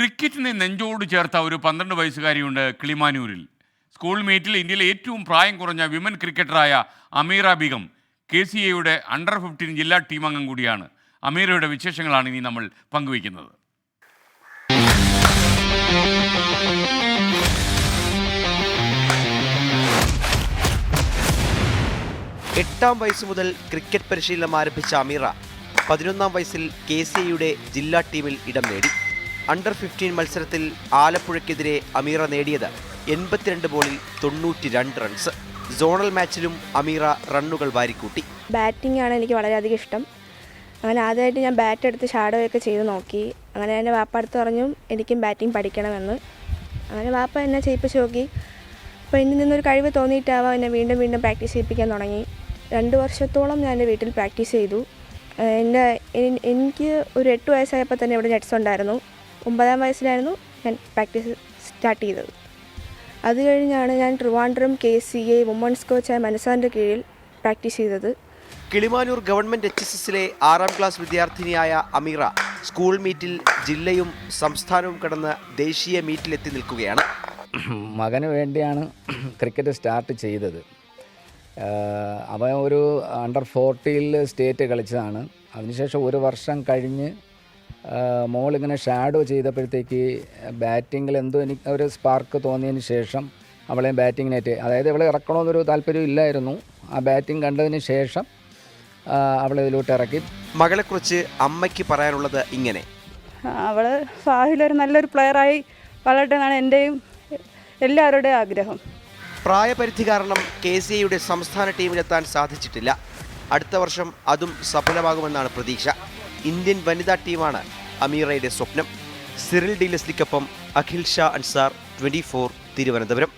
ക്രിക്കറ്റിനെ നെഞ്ചോട് ചേർത്ത ഒരു 12 വയസ്സുകാരിയുണ്ട് കിളിമാനൂരിൽ. സ്കൂൾ മീറ്റിൽ ഇന്ത്യയിലെ ഏറ്റവും പ്രായം കുറഞ്ഞ വിമൻ ക്രിക്കറ്ററായ അമീറ ബീഗം KCAയുടെ അണ്ടർ 15 ജില്ലാ ടീം അംഗം കൂടിയാണ്. അമീറയുടെ വിശേഷങ്ങളാണ് ഇനി നമ്മൾ പങ്കുവയ്ക്കുന്നത്. എട്ടാം വയസ്സ് മുതൽ ക്രിക്കറ്റ് പരിശീലനം ആരംഭിച്ച അമീറ 11ാം വയസ്സിൽ KCAയുടെ ജില്ലാ ടീമിൽ ഇടം നേടി. അണ്ടർ 15 മത്സരത്തിൽ ആലപ്പുഴയ്ക്കെതിരെ അമീറ നേടിയത് 82 ബോളിൽ 92 റൺസ്. സോണൽ മാച്ചിലും അമീറ റണ്ണുകൾ വാരിക്കൂട്ടി. ബാറ്റിംഗ് ആണ് എനിക്ക് വളരെയധികം ഇഷ്ടം. അങ്ങനെ ആദ്യമായിട്ട് ഞാൻ ബാറ്റ് എടുത്ത് ഷാഡോ ഒക്കെ ചെയ്ത് നോക്കി. അങ്ങനെ എൻ്റെ വാപ്പ അടുത്ത് പറഞ്ഞു എനിക്കും ബാറ്റിംഗ് പഠിക്കണമെന്ന്. അങ്ങനെ വാപ്പ എന്നെ ചെയ്യിപ്പിച്ച് നോക്കി. അപ്പോൾ എന്നിൽ നിന്നൊരു കഴിവ് തോന്നിയിട്ടാവാം എന്നെ വീണ്ടും വീണ്ടും പ്രാക്ടീസ് ചെയ്യിപ്പിക്കാൻ തുടങ്ങി. 2 വർഷത്തോളം ഞാൻ എൻ്റെ വീട്ടിൽ പ്രാക്ടീസ് ചെയ്തു. എനിക്ക് ഒരു 8 വയസ്സായപ്പോൾ തന്നെ ഇവിടെ നെറ്റ്സ് ഉണ്ടായിരുന്നു. 9ാം വയസ്സിലായിരുന്നു ഞാൻ പ്രാക്ടീസ് സ്റ്റാർട്ട് ചെയ്തത്. അത് കഴിഞ്ഞാണ് ഞാൻ ട്രിവാൻഡ്രം KCA വുമൺസ് കോച്ചായ മനസാറിൻ്റെ കീഴിൽ പ്രാക്ടീസ് ചെയ്തത്. കിളിമാനൂർ ഗവൺമെൻറ് HSSലെ 6ാം ക്ലാസ് വിദ്യാർത്ഥിനിയായ അമീറ സ്കൂൾ മീറ്റിൽ ജില്ലയും സംസ്ഥാനവും കടന്ന് ദേശീയ മീറ്റിലെത്തി നിൽക്കുകയാണ്. മകന് വേണ്ടിയാണ് ക്രിക്കറ്റ് സ്റ്റാർട്ട് ചെയ്തത്. അവൻ ഒരു അണ്ടർ 40 സ്റ്റേറ്റ് കളിച്ചതാണ്. അതിനുശേഷം ഒരു വർഷം കഴിഞ്ഞ് മോളിങ്ങനെ ഷാഡോ ചെയ്തപ്പോഴത്തേക്ക് ബാറ്റിങ്ങിൽ എന്തോ എനിക്ക് ഒരു സ്പാർക്ക് തോന്നിയതിന് ശേഷം അവളെ ബാറ്റിങ്ങിനേറ്റ്, അതായത് അവളെ ഇറക്കണമെന്നൊരു താല്പര്യം ഇല്ലായിരുന്നു. ആ ബാറ്റിംഗ് കണ്ടതിന് ശേഷം അവളെ ഇതിലോട്ട് ഇറക്കി. മകളെക്കുറിച്ച് അമ്മയ്ക്ക് പറയാനുള്ളത് ഇങ്ങനെ: അവൾ ഭാവിയിലൊരു നല്ലൊരു പ്ലെയറായി വളരട്ടെ എന്നാണ് എൻ്റെയും എല്ലാവരുടെയും ആഗ്രഹം. പ്രായപരിധി കാരണം KCAയുടെ സംസ്ഥാന ടീമിലെത്താൻ സാധിച്ചിട്ടില്ല. അടുത്ത വർഷം അതും സഫലമാകുമെന്നാണ് പ്രതീക്ഷ. ഇന്ത്യൻ വനിതാ ടീമാണ് അമീറയുടെ സ്വപ്നം. സിറിൽ ഡി ലെസ്ലിക്കൊപ്പം അഖിൽ ഷാ അൻസാർ, 24 തിരുവനന്തപുരം.